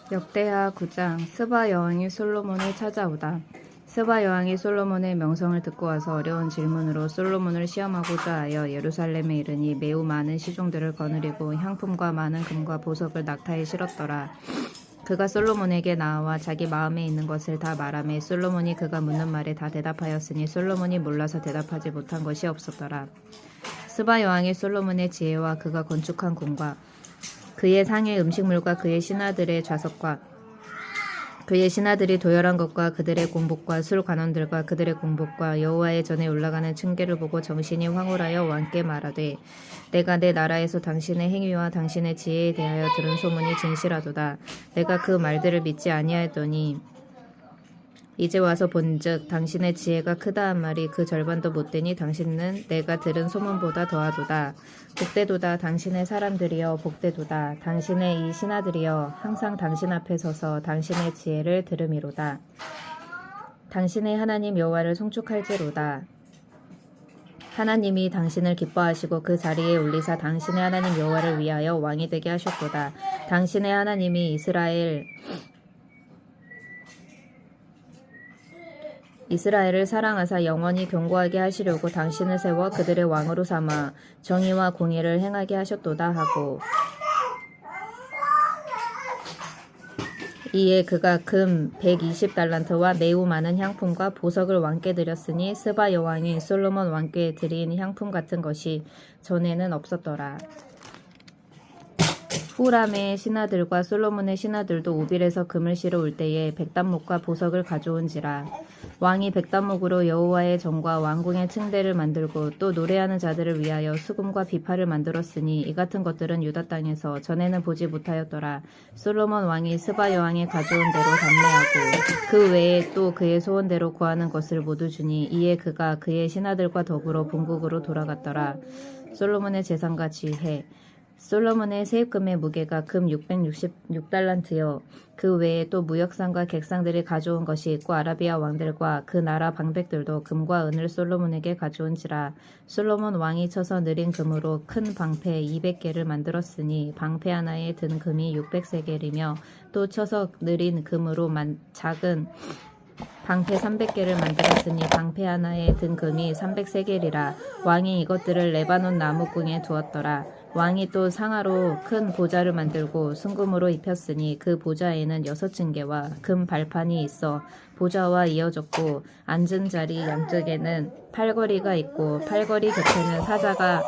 역대하 9장. 스바 여왕이 솔로몬을 찾아오다. 스바 여왕이 솔로몬의 명성을 듣고 와서 어려운 질문으로 솔로몬을 시험하고자 하여 예루살렘에 이르니 매우 많은 시종들을 거느리고 향품과 많은 금과 보석을 낙타에 실었더라. 그가 솔로몬에게 나와 자기 마음에 있는 것을 다 말하매 솔로몬이 그가 묻는 말에 다 대답하였으니 솔로몬이 몰라서 대답하지 못한 것이 없었더라. 스바 여왕이 솔로몬의 지혜와 그가 건축한 궁과 그의 상의 음식물과 그의 신하들의 좌석과 그의 신하들이 도열한 것과 그들의 공복과 술 관원들과 그들의 공복과 여호와의 전에 올라가는 층계를 보고 정신이 황홀하여 왕께 말하되 내가 내 나라에서 당신의 행위와 당신의 지혜에 대하여 들은 소문이 진실하도다. 내가 그 말들을 믿지 아니하였더니 이제 와서 본즉 당신의 지혜가 크다 한 말이 그 절반도 못되니 당신은 내가 들은 소문보다 더하도다. 복되도다. 당신의 사람들이여 복되도다. 당신의 이 신하들이여 항상 당신 앞에 서서 당신의 지혜를 들음이로다. 당신의 하나님 여호와를 송축할지로다. 하나님이 당신을 기뻐하시고 그 자리에 올리사 당신의 하나님 여호와를 위하여 왕이 되게 하셨도다. 당신의 하나님이 이스라엘을 사랑하사 영원히 견고하게 하시려고 당신을 세워 그들의 왕으로 삼아 정의와 공의를 행하게 하셨도다 하고 이에 그가 금 120달란트와 매우 많은 향품과 보석을 왕께 드렸으니 스바 여왕이 솔로몬 왕께 드린 향품 같은 것이 전에는 없었더라. 후람의 신하들과 솔로몬의 신하들도 오빌에서 금을 실어 올 때에 백단목과 보석을 가져온지라. 왕이 백단목으로 여호와의 전과 왕궁의 층대를 만들고 또 노래하는 자들을 위하여 수금과 비파를 만들었으니 이 같은 것들은 유다 땅에서 전에는 보지 못하였더라. 솔로몬 왕이 스바 여왕이 가져온 대로 단매하고 그 외에 또 그의 소원대로 구하는 것을 모두 주니 이에 그가 그의 신하들과 더불어 본국으로 돌아갔더라. 솔로몬의 재산과 지혜. 솔로몬의 세입금의 무게가 금 666달란트요. 그 외에 또 무역상과 객상들이 가져온 것이 있고 아라비아 왕들과 그 나라 방백들도 금과 은을 솔로몬에게 가져온지라. 솔로몬 왕이 쳐서 느린 금으로 큰 방패 200개를 만들었으니 방패 하나에 든 금이 600세겔이며 또 쳐서 느린 금으로 작은 방패 300개를 만들었으니 방패 하나에 든 금이 300세겔이라. 왕이 이것들을 레바논 나무궁에 두었더라. 왕이 또 상아로 큰 보좌를 만들고 순금으로 입혔으니 그 보좌에는 6층계와 금 발판이 있어 보좌와 이어졌고 앉은 자리 양쪽에는 팔걸이가 있고 팔걸이 곁에는 사자가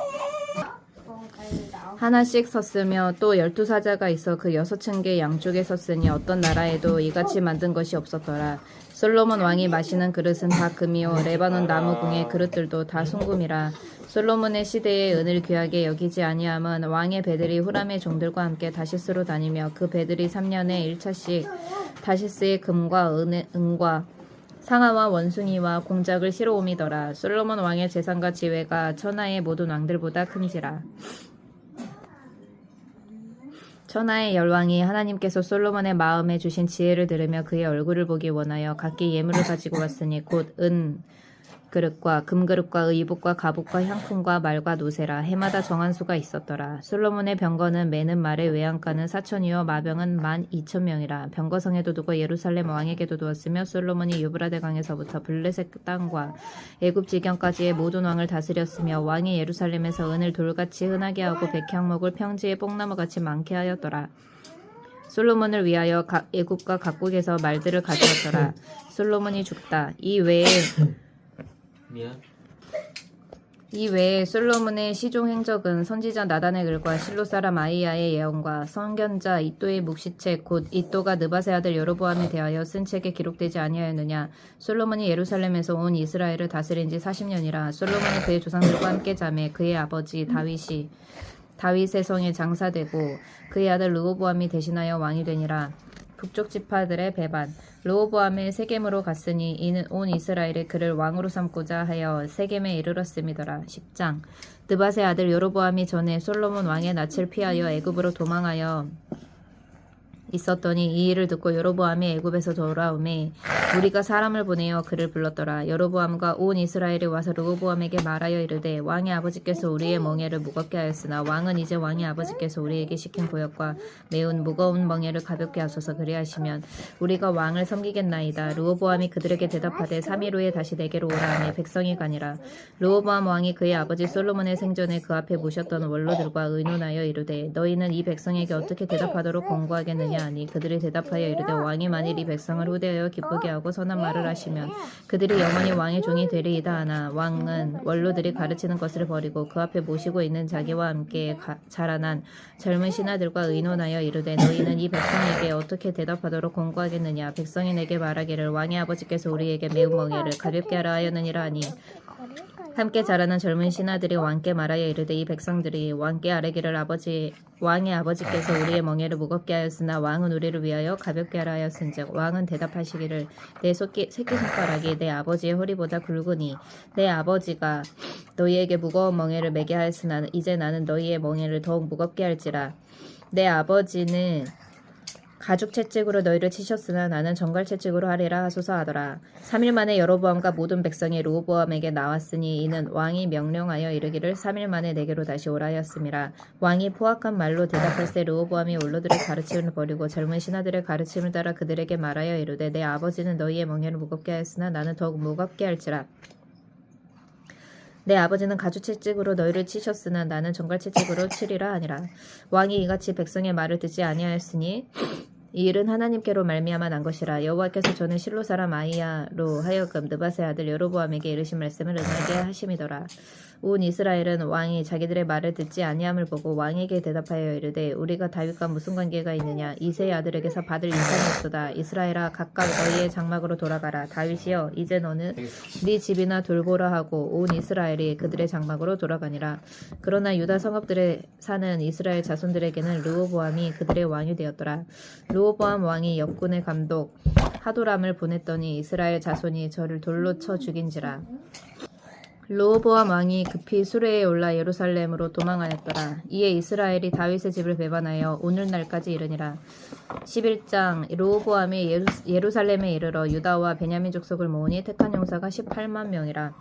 하나씩 섰으며 또 12사자가 있어 그 6층계 양쪽에 섰으니 어떤 나라에도 이같이 만든 것이 없었더라. 솔로몬 왕이 마시는 그릇은 다 금이요 레바논 나무궁의 그릇들도 다 순금이라. 솔로몬의 시대에 은을 귀하게 여기지 아니함은 왕의 배들이 후람의 종들과 함께 다시스로 다니며 그 배들이 3년에 1차씩 다시스의 금과 은과 상아와 원숭이와 공작을 실어옴이더라. 솔로몬 왕의 재산과 지혜가 천하의 모든 왕들보다 큰지라. 천하의 열왕이 하나님께서 솔로몬의 마음에 주신 지혜를 들으며 그의 얼굴을 보기 원하여 각기 예물을 가지고 왔으니 곧 은 그릇과 금그릇과 의복과 갑옷과 향품과 말과 노새라. 해마다 정한 수가 있었더라. 솔로몬의 병거는 매는 말의 외양간은 4천이요 마병은 12,000명이라. 병거성에도 두고 예루살렘 왕에게도 두었으며 솔로몬이 유브라데 강에서부터 블레셋 땅과 애굽 지경까지의 모든 왕을 다스렸으며 왕이 예루살렘에서 은을 돌같이 흔하게 하고 백향목을 평지에 뽕나무같이 많게 하였더라. 솔로몬을 위하여 애굽과 각국에서 말들을 가져왔더라. 솔로몬이 죽다. 이 외에 솔로몬의 시종 행적은 선지자 나단의 글과 실로 사람 아이야의 예언과 선견자 이또의 묵시책 곧 이또가 느바세 아들 여로보암에 대하여 쓴 책에 기록되지 아니하였느냐. 솔로몬이 예루살렘에서 온 이스라엘을 다스린 지 40년이라. 솔로몬이 그의 조상들과 함께 자매 그의 아버지 다윗의 성에 장사되고 그의 아들 르호보암이 대신하여 왕이 되니라. 북쪽 지파들의 배반. 르호보암의 세겜으로 갔으니 이는 온 이스라엘이 그를 왕으로 삼고자 하여 세겜에 이르렀음이더라. 10장. 느밧의 아들 여로보암이 전에 솔로몬 왕의 낯을 피하여 애굽으로 도망하여 있었더니 이 일을 듣고 여로보암이 애굽에서 돌아오매 우리가 사람을 보내어 그를 불렀더라. 여로보암과 온 이스라엘이 와서 르호보암에게 말하여 이르되 왕의 아버지께서 우리의 멍에를 무겁게 하였으나 왕은 이제 왕의 아버지께서 우리에게 시킨 고역과 매운 무거운 멍에를 가볍게 하소서. 그리하시면 우리가 왕을 섬기겠나이다. 르호보암이 그들에게 대답하되 3일 후에 다시 내게로 오라 하니 백성이 가니라. 르호보암 왕이 그의 아버지 솔로몬의 생전에 그 앞에 모셨던 원로들과 의논하여 이르되 너희는 이 백성에게 어떻게 대답하도록 권고하겠느냐 하니 그들이 대답하여 이르되 왕이 만일 이 백성을 후대하여 기쁘게 하고 선한 말을 하시면 그들이 영원히 왕의 종이 되리이다 하나 왕은 원로들이 가르치는 것을 버리고 그 앞에 모시고 있는 자기와 함께 자라난 젊은 신하들과 의논하여 이르되 너희는 이 백성에게 어떻게 대답하도록 권고하겠느냐. 백성이 내게 말하기를 왕의 아버지께서 우리에게 매운 멍에를 가볍게 하라 하였느니라 하니 함께 자라는 젊은 신하들이 왕께 말하여 이르되 이 백성들이 왕께 아뢰기를 왕의 아버지께서 우리의 멍에를 무겁게 하였으나 왕은 우리를 위하여 가볍게 하라 하였은즉 왕은 대답하시기를 내 새끼손가락이 내 아버지의 허리보다 굵으니 내 아버지가 너희에게 무거운 멍에를 매게 하였으나 이제 나는 너희의 멍에를 더욱 무겁게 할지라. 내 아버지는 가죽 채찍으로 너희를 치셨으나 나는 정갈 채찍으로 하리라 하소서 하더라. 3일 만에 여로보암과 모든 백성이 르호보암에게 나왔으니 이는 왕이 명령하여 이르기를 3일 만에 내게로 다시 오라 하였음이라. 왕이 포악한 말로 대답할세 르호보암이 원로들의 가르침을 버리고 젊은 신하들의 가르침을 따라 그들에게 말하여 이르되 내 아버지는 너희의 멍에를 무겁게 하였으나 나는 더욱 무겁게 할지라. 내 아버지는 가죽채찍으로 너희를 치셨으나 나는 정갈채찍으로 치리라 하니라. 왕이 이같이 백성의 말을 듣지 아니하였으니 이 일은 하나님께로 말미암아 난 것이라. 여호와께서 저는 실로 사람 아히야로 하여금 느밧의 아들 여로보암에게 이르신 말씀을 응하게 하심이더라. 온 이스라엘은 왕이 자기들의 말을 듣지 아니함을 보고 왕에게 대답하여 이르되 우리가 다윗과 무슨 관계가 있느냐. 이새의 아들에게서 받을 인상이 없도다. 이스라엘아 각각 너희의 장막으로 돌아가라. 다윗이여 이제 너는 네 집이나 돌보라 하고 온 이스라엘이 그들의 장막으로 돌아가니라. 그러나 유다 성읍들에 사는 이스라엘 자손들에게는 르호보암이 그들의 왕이 되었더라. 르호보암 왕이 역군의 감독 하도람을 보냈더니 이스라엘 자손이 저를 돌로 쳐 죽인지라. 르호보암 왕이 급히 수레에 올라 예루살렘으로 도망하였더라. 이에 이스라엘이 다윗의 집을 배반하여 오늘날까지 이르니라. 11장 르호보암이 예루살렘에 이르러 유다와 베냐민 족속을 모으니 택한 용사가 18만 명이라.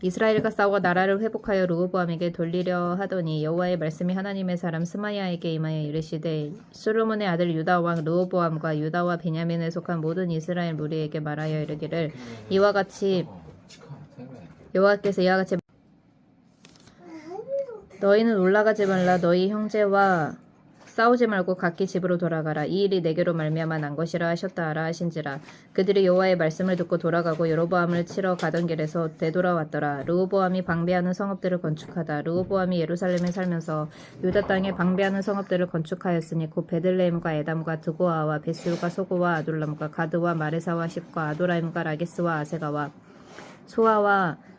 이스라엘과 싸워 나라를 회복하여 르호보암에게 돌리려 하더니 여호와의 말씀이 하나님의 사람 스마야에게 임하여 이르시되 솔로몬의 아들 유다 왕 르호보암과 유다와 베냐민에 속한 모든 이스라엘 무리에게 말하여 이르기를 여호와께서 이와 같이 너희는 올라가지 말라. 너희 형제와 싸우지 말고 각기 집으로 돌아가라. 이 일이 내게로 말미암아 난 것이라 하셨다 하라 하신지라. 그들이 여호와의 말씀을 듣고 돌아가고 여로보암을 치러 가던 길에서 되돌아왔더라. 르호보암이 방배하는 성읍들을 건축하다. 르호보암이 예루살렘에 살면서 유다 땅에 방배하는 성읍들을 건축하였으니 곧 베들레헴과 에담과 드고아와 베스과 소고와 아둘람과 가드와 마레사와 십과 아도라임과 라게스와 아세가와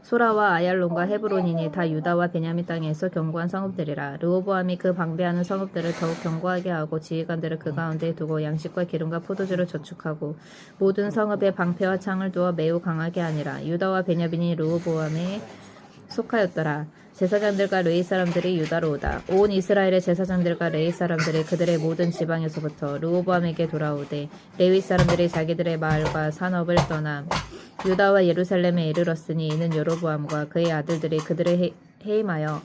소라와 아얄론과 헤브론이니 다 유다와 베냐민 땅에서 견고한 성읍들이라. 르호보암이 그 방배하는 성읍들을 더욱 견고하게 하고 지휘관들을 그 가운데에 두고 양식과 기름과 포도주를 저축하고 모든 성읍에 방패와 창을 두어 매우 강하게 하니라. 유다와 베냐민이 르호보암에 속하였더라. 제사장들과 레위 사람들이 유다로 오다. 온 이스라엘의 제사장들과 레위 사람들이 그들의 모든 지방에서부터 르호보암에게 돌아오되 레위 사람들이 자기들의 마을과 산업을 떠나 유다와 예루살렘에 이르렀으니 이는 여로보암과 그의 아들들이 그들을 해임하여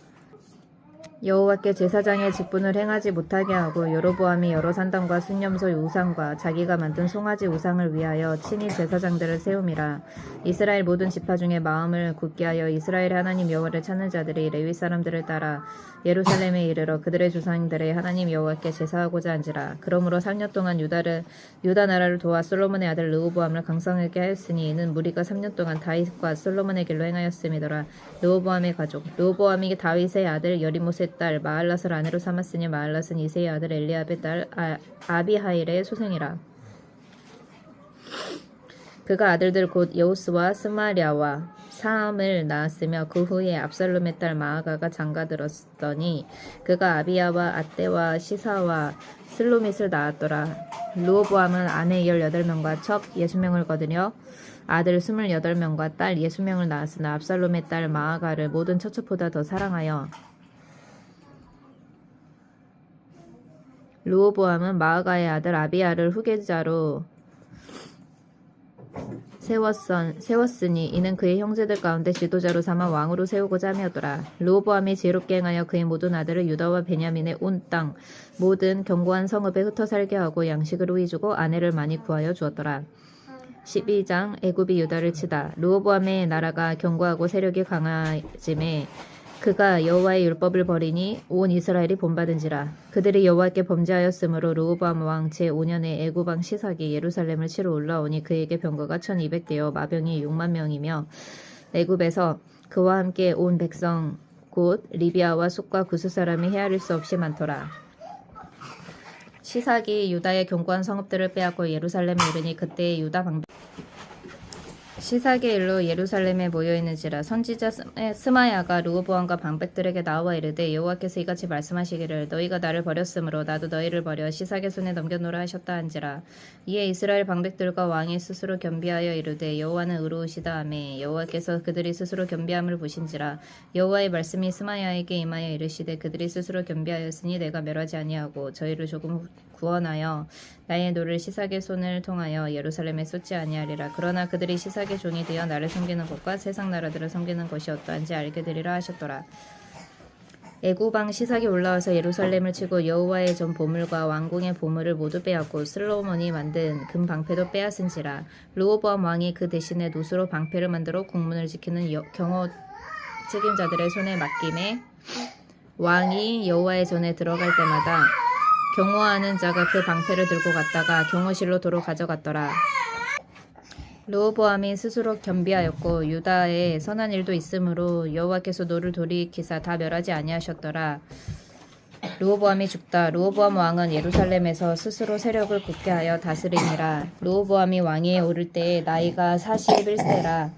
여호와께 제사장의 직분을 행하지 못하게 하고 여로보암이 여러 산당과 순념소의 우상과 자기가 만든 송아지 우상을 위하여 친히 제사장들을 세움이라. 이스라엘 모든 지파 중에 마음을 굳게 하여 이스라엘의 하나님 여호와를 찾는 자들이 레위 사람들을 따라 예루살렘에 이르러 그들의 조상들의 하나님 여호와께 제사하고자 한지라. 그러므로 3년 동안 유다 나라를 도와 솔로몬의 아들 르호보암을 강성하게 하였으니 이는 무리가 3년 동안 다윗과 솔로몬의 길로 행하였음이더라. 르호보암의 가족 르호보암이 다윗의 아들 여리못의 딸 마할랏을 아내로 삼았으니 마할랏은 이새의 아들 엘리압의 딸 아비하일의 소생이라. 그가 아들들 곧 여우스와 스마랴와 사암을 낳았으며 그 후에 압살롬의 딸 마아가가 장가들었더니 그가 아비야와 아떼와 시사와 슬로밋을 낳았더라. 르호보암은 아내 18명과 첩 60명을 거두려 아들 28명과 딸 60명을 낳았으나 압살롬의 딸 마아가를 모든 처첩보다 더 사랑하여 르호보암은 마아가의 아들 아비야를 후계자로 세웠으니 이는 그의 형제들 가운데 지도자로 삼아 왕으로 세우고자 함이었더라. 르호보암이 지혜롭게 행하여 그의 모든 아들을 유다와 베냐민의 온 땅 모든 견고한 성읍에 흩어 살게 하고 양식을 우이 주고 아내를 많이 구하여 주었더라. 12장 애굽이 유다를 치다. 르호보암의 나라가 견고하고 세력이 강해짐에 그가 여호와의 율법을 버리니 온 이스라엘이 본받은지라. 그들이 여호와께 범죄하였으므로 르호보암 왕 제5년에 애굽 왕 시삭이 예루살렘을 치러 올라오니 그에게 병거가 1200대여 마병이 6만 명이며 애굽에서 그와 함께 온 백성 곧 리비아와 숫과 구스 사람이 헤아릴 수 없이 많더라. 시삭이 유다의 견고한 성읍들을 빼앗고 예루살렘에 이르니 그때 유다 방백 시삭의 일로 예루살렘에 모여있는지라. 선지자 스마야가 르호보암과 방백들에게 나와 이르되 여호와께서 이같이 말씀하시기를 너희가 나를 버렸으므로 나도 너희를 버려 시삭의 손에 넘겨놓으라 하셨다 한지라. 이에 이스라엘 방백들과 왕이 스스로 겸비하여 이르되 여호와는 의로우시다 하매 여호와께서 그들이 스스로 겸비함을 보신지라. 여호와의 말씀이 스마야에게 임하여 이르시되 그들이 스스로 겸비하였으니 내가 멸하지 아니하고 저희를 조금 구원하여 나의 노를 시삭의 손을 통하여 예루살렘에 쏟지 아니하리라. 그러나 그들이 시삭의 종이 되어 나를 섬기는 것과 세상 나라들을 섬기는 것이 어떠한지 알게 되리라 하셨더라. 애굽 왕 시삭이 올라와서 예루살렘을 치고 여호와의 전 보물과 왕궁의 보물을 모두 빼앗고 솔로몬이 만든 금 방패도 빼앗은지라. 르호보암 왕이 그 대신에 노수로 방패를 만들어 국문을 지키는 경호 책임자들의 손에 맡김에 왕이 여호와의 전에 들어갈 때마다 경호하는 자가 그 방패를 들고 갔다가 경호실로 도로 가져갔더라. 르호보암이 스스로 겸비하였고 유다에 선한 일도 있으므로 여호와께서 노를 돌이키사 다 멸하지 아니하셨더라. 르호보암이 죽다. 르호보암 왕은 예루살렘에서 스스로 세력을 굳게 하여 다스리니라. 르호보암이 왕위에 오를 때에 나이가 41세라.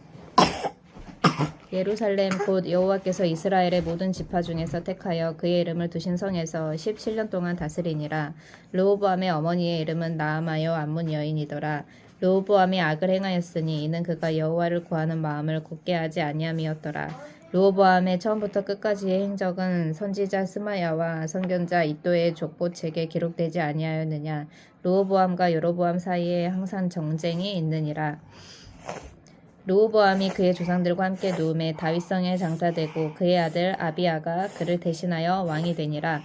예루살렘 곧 여호와께서 이스라엘의 모든 지파 중에서 택하여 그의 이름을 두신 성에서 17년 동안 다스리니라. 르호보암의 어머니의 이름은 나아마여 암몬 여인이더라. 르호보암이 악을 행하였으니 이는 그가 여호와를 구하는 마음을 굳게 하지 아니함이었더라. 르호보암의 처음부터 끝까지의 행적은 선지자 스마야와 선견자 이도의 족보책에 기록되지 아니하였느냐. 르호보암과 여로보암 사이에 항상 정쟁이 있느니라. 르호보암이 그의 조상들과 함께 누움에 다윗성에 장사되고 그의 아들 아비야가 그를 대신하여 왕이 되니라.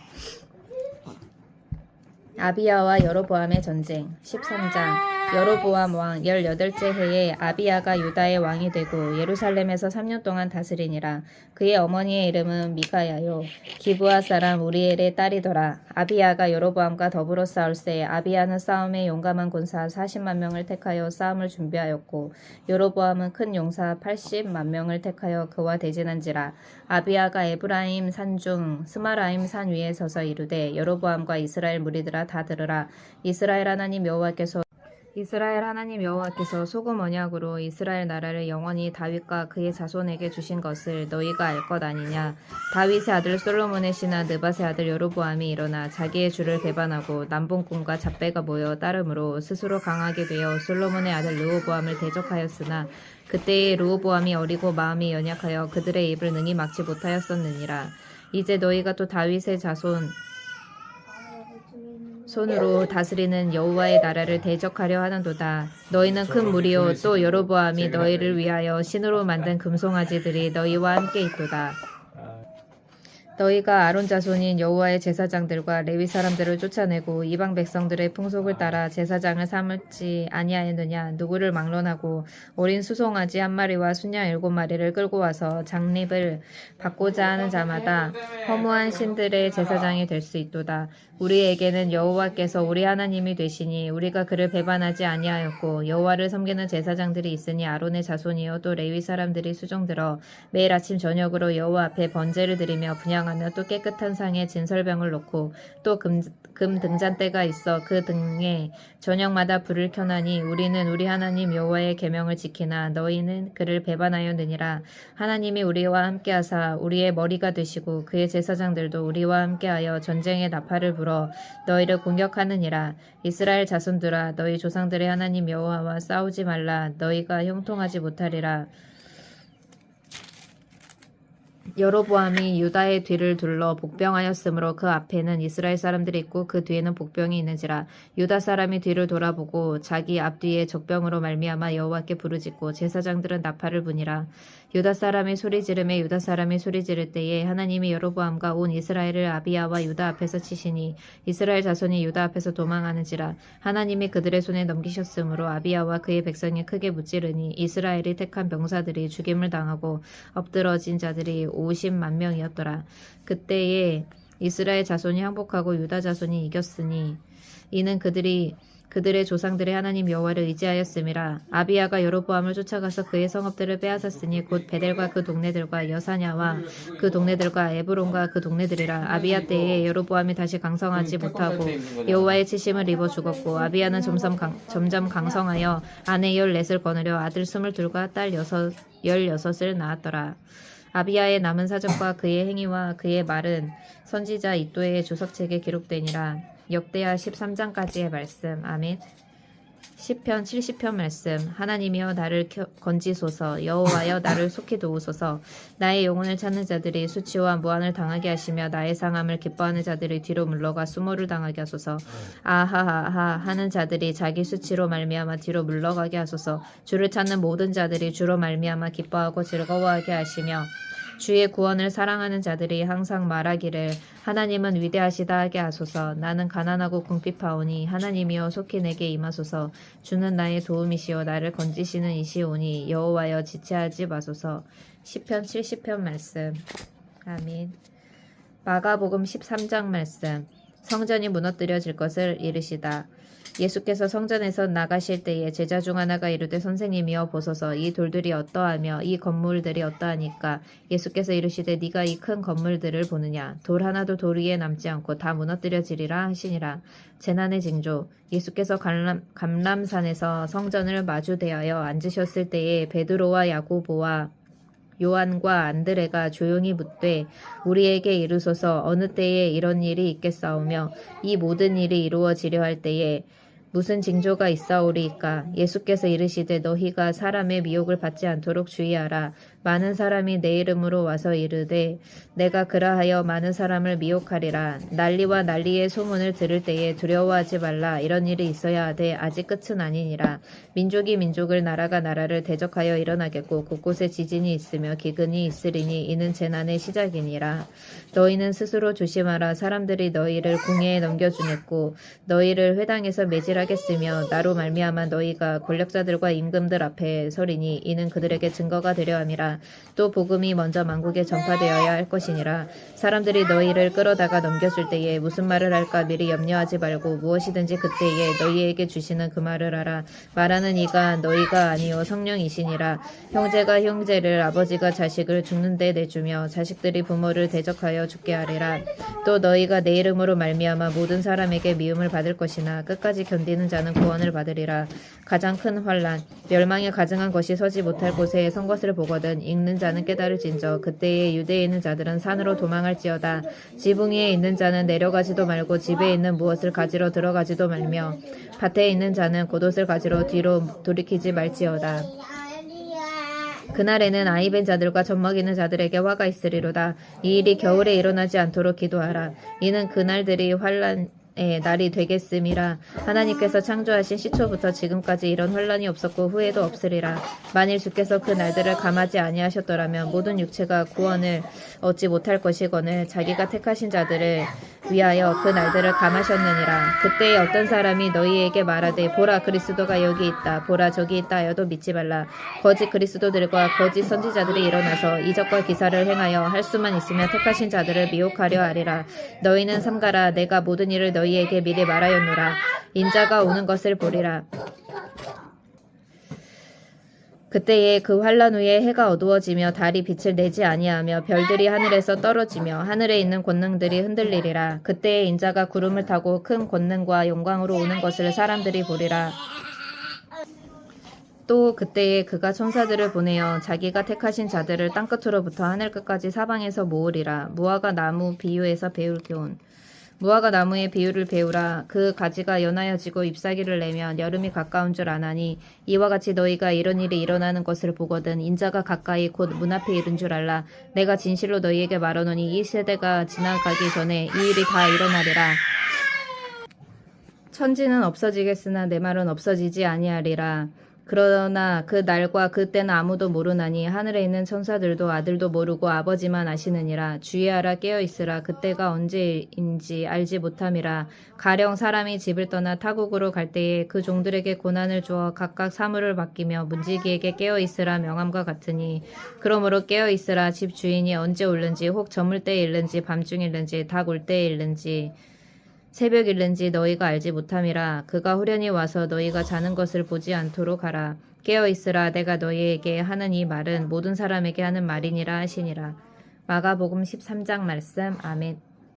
아비야와 여로보암의 전쟁 13장. 여로보암 왕 18째 해에 아비야가 유다의 왕이 되고 예루살렘에서 3년 동안 다스리니라. 그의 어머니의 이름은 미가야요 기브아 사람 우리엘의 딸이더라. 아비야가 여로보암과 더불어 싸울새 아비야는 싸움에 용감한 군사 40만 명을 택하여 싸움을 준비하였고 여로보암은 큰 용사 80만 명을 택하여 그와 대진한지라. 아비야가 에브라임 산중 스마라임 산 위에 서서 이르되 여로보암과 이스라엘 무리들아 다 들으라. 이스라엘 하나님 여호와께서 소금 언약으로 이스라엘 나라를 영원히 다윗과 그의 자손에게 주신 것을 너희가 알 것 아니냐. 다윗의 아들 솔로몬의 신하 느밧의 아들 여로보암이 일어나 자기의 주를 배반하고 남봉꾼과 잡배가 모여 따름으로 스스로 강하게 되어 솔로몬의 아들 르호보암을 대적하였으나 그때의 르호보암이 어리고 마음이 연약하여 그들의 입을 능히 막지 못하였었느니라. 이제 너희가 또 다윗의 자손 손으로 다스리는 여호와의 나라를 대적하려 하는도다. 너희는 큰 무리요 또 여로보암이 너희를 위하여 신으로 만든 금송아지들이 너희와 함께 있도다. 너희가 아론 자손인 여호와의 제사장들과 레위 사람들을 쫓아내고 이방 백성들의 풍속을 따라 제사장을 삼을지 아니하였느냐. 누구를 막론하고 어린 수송아지 한 마리와 순양 7마리를 끌고 와서 장립을 받고자 하는 자마다 허무한 신들의 제사장이 될 수 있도다. 우리에게는 여호와께서 우리 하나님이 되시니 우리가 그를 배반하지 아니하였고 여호와를 섬기는 제사장들이 있으니 아론의 자손이요 또 레위 사람들이 수종들어 매일 아침 저녁으로 여호와 앞에 번제를 드리며 분향하며 또 깨끗한 상에 진설병을 놓고 또 금 등잔대가 있어 그 등에 저녁마다 불을 켜나니 우리는 우리 하나님 여호와의 계명을 지키나 너희는 그를 배반하였느니라. 하나님이 우리와 함께하사 우리의 머리가 되시고 그의 제사장들도 우리와 함께하여 전쟁의 나팔을 불어 너희를 공격하느니라. 이스라엘 자손들아 너희 조상들의 하나님 여호와와 싸우지 말라. 너희가 형통하지 못하리라. 여로보암이 유다의 뒤를 둘러 복병하였으므로 그 앞에는 이스라엘 사람들이 있고 그 뒤에는 복병이 있는지라. 유다 사람이 뒤를 돌아보고 자기 앞뒤에 적병으로 말미암아 여호와께 부르짖고 제사장들은 나팔을 부니라. 유다 사람이 소리 지르매 유다 사람이 소리 지를 때에 하나님이 여로보암과 온 이스라엘을 아비야와 유다 앞에서 치시니 이스라엘 자손이 유다 앞에서 도망하는지라. 하나님이 그들의 손에 넘기셨으므로 아비야와 그의 백성이 크게 무찌르니 이스라엘이 택한 병사들이 죽임을 당하고 엎드러진 자들이 50만 명이었더라. 그때에 이스라엘 자손이 항복하고 유다 자손이 이겼으니 이는 그들의 조상들의 하나님 여호와를 의지하였음이라. 아비야가 여로보암을 쫓아가서 그의 성읍들을 빼앗았으니 곧 베델과 그 동네들과 여사냐와 그 동네들과 에브론과 그 동네들이라. 아비야 때에 여로보암이 다시 강성하지 못하고 여호와의 치심을 입어 죽었고 아비야는 점점 강성하여 아내 14을 거느려 아들 22과 딸 16을 낳았더라. 아비야의 남은 사정과 그의 행위와 그의 말은 선지자 이도의 주석책에 기록되니라. 역대하 13장까지의 말씀. 아멘. 시편 70편 말씀. 하나님이여 나를 건지소서. 여호와여 나를 속히 도우소서. 나의 영혼을 찾는 자들이 수치와 무한을 당하게 하시며 나의 상함을 기뻐하는 자들이 뒤로 물러가 수모를 당하게 하소서. 아하하하 하는 자들이 자기 수치로 말미암아 뒤로 물러가게 하소서. 주를 찾는 모든 자들이 주로 말미암아 기뻐하고 즐거워하게 하시며 주의 구원을 사랑하는 자들이 항상 말하기를 하나님은 위대하시다 하게 하소서. 나는 가난하고 궁핍하오니 하나님이여 속히 내게 임하소서. 주는 나의 도움이시오 나를 건지시는 이시오니 여호와여 지체하지 마소서. 시편 70편 말씀. 아멘. 마가복음 13장 말씀. 성전이 무너뜨려질 것을 이르시다. 예수께서 성전에서 나가실 때에 제자 중 하나가 이르되 선생님이여 보소서 이 돌들이 어떠하며 이 건물들이 어떠하니까. 예수께서 이르시되 네가 이 큰 건물들을 보느냐. 돌 하나도 돌 위에 남지 않고 다 무너뜨려지리라 하시니라. 재난의 징조. 예수께서 감람산에서 성전을 마주 대하여 앉으셨을 때에 베드로와 야고보와 요한과 안드레가 조용히 묻되 우리에게 이르소서 어느 때에 이런 일이 있겠사오며 이 모든 일이 이루어지려 할 때에 무슨 징조가 있사오리이까. 예수께서 이르시되 너희가 사람의 미혹을 받지 않도록 주의하라. 많은 사람이 내 이름으로 와서 이르되 내가 그라하여 많은 사람을 미혹하리라. 난리와 난리의 소문을 들을 때에 두려워하지 말라. 이런 일이 있어야 하되 아직 끝은 아니니라. 민족이 민족을 나라가 나라를 대적하여 일어나겠고 곳곳에 지진이 있으며 기근이 있으리니 이는 재난의 시작이니라. 너희는 스스로 조심하라. 사람들이 너희를 궁예에 넘겨주겠고 너희를 회당에서 매질하겠으며 나로 말미암아 너희가 권력자들과 임금들 앞에 서리니 이는 그들에게 증거가 되려 함이라. 또 복음이 먼저 만국에 전파되어야 할 것이니라. 사람들이 너희를 끌어다가 넘겨줄 때에 무슨 말을 할까 미리 염려하지 말고 무엇이든지 그때에 너희에게 주시는 그 말을 하라. 말하는 이가 너희가 아니요 성령이시니라. 형제가 형제를 아버지가 자식을 죽는 데 내주며 자식들이 부모를 대적하여 죽게 하리라. 또 너희가 내 이름으로 말미암아 모든 사람에게 미움을 받을 것이나 끝까지 견디는 자는 구원을 받으리라. 가장 큰 환난 멸망에 가증한 것이 서지 못할 곳에 선 것을 보거든 읽는 자는 깨달을진저. 그때에 유대에 있는 자들은 산으로 도망할지어다. 지붕 위에 있는 자는 내려가지도 말고 집에 있는 무엇을 가지러 들어가지도 말며 밭에 있는 자는 겉옷을 가지러 뒤로 돌이키지 말지어다. 그날에는 아이벤 자들과 젖먹이는 자들에게 화가 있으리로다. 이 일이 겨울에 일어나지 않도록 기도하라. 이는 그날들이 환난의 날이 되겠음이라. 하나님께서 창조하신 시초부터 지금까지 이런 환난이 없었고 후에도 없으리라. 만일 주께서 그 날들을 감하지 아니하셨더라면 모든 육체가 구원을 얻지 못할 것이거늘 자기가 택하신 자들을 위하여 그 날들을 감하셨느니라. 그때에 어떤 사람이 너희에게 말하되 보라 그리스도가 여기 있다 보라 저기 있다 하여도 믿지 말라. 거짓 그리스도들과 거짓 선지자들이 일어나서 이적과 기사를 행하여 할 수만 있으면 택하신 자들을 미혹하려 하리라. 너희는 삼가라. 내가 모든 일을 너희에게 미리 말하였노라. 인자가 오는 것을 보리라. 그때에 그 환난 후에 해가 어두워지며 달이 빛을 내지 아니하며 별들이 하늘에서 떨어지며 하늘에 있는 권능들이 흔들리리라. 그때에 인자가 구름을 타고 큰 권능과 영광으로 오는 것을 사람들이 보리라. 또 그때에 그가 천사들을 보내어 자기가 택하신 자들을 땅끝으로부터 하늘끝까지 사방에서 모으리라. 무화과 나무 비유에서 배울 교훈. 무화과 나무의 비유를 배우라. 그 가지가 연하여지고 잎사귀를 내면 여름이 가까운 줄 아나니 이와 같이 너희가 이런 일이 일어나는 것을 보거든 인자가 가까이 곧 문 앞에 이른 줄 알라. 내가 진실로 너희에게 말하노니 이 세대가 지나가기 전에 이 일이 다 일어나리라. 천지는 없어지겠으나 내 말은 없어지지 아니하리라. 그러나 그 날과 그 때는 아무도 모르나니 하늘에 있는 천사들도 아들도 모르고 아버지만 아시느니라. 주의하라 깨어 있으라. 그때가 언제인지 알지 못함이라. 가령 사람이 집을 떠나 타국으로 갈 때에 그 종들에게 고난을 주어 각각 사물을 맡기며 문지기에게 깨어 있으라 명함과 같으니 그러므로 깨어 있으라. 집 주인이 언제 올는지 혹 저물 때에 일는지 밤중일는지 닭 올 때에 일는지 새벽일는지 너희가 알지 못함이라. 그가 후련히 와서 너희가 자는 것을 보지 않도록 하라. 깨어 있으라. 내가 너희에게 하는 이 말은 모든 사람에게 하는 말이니라 하시니라. 마가복음 13장 말씀. 아멘.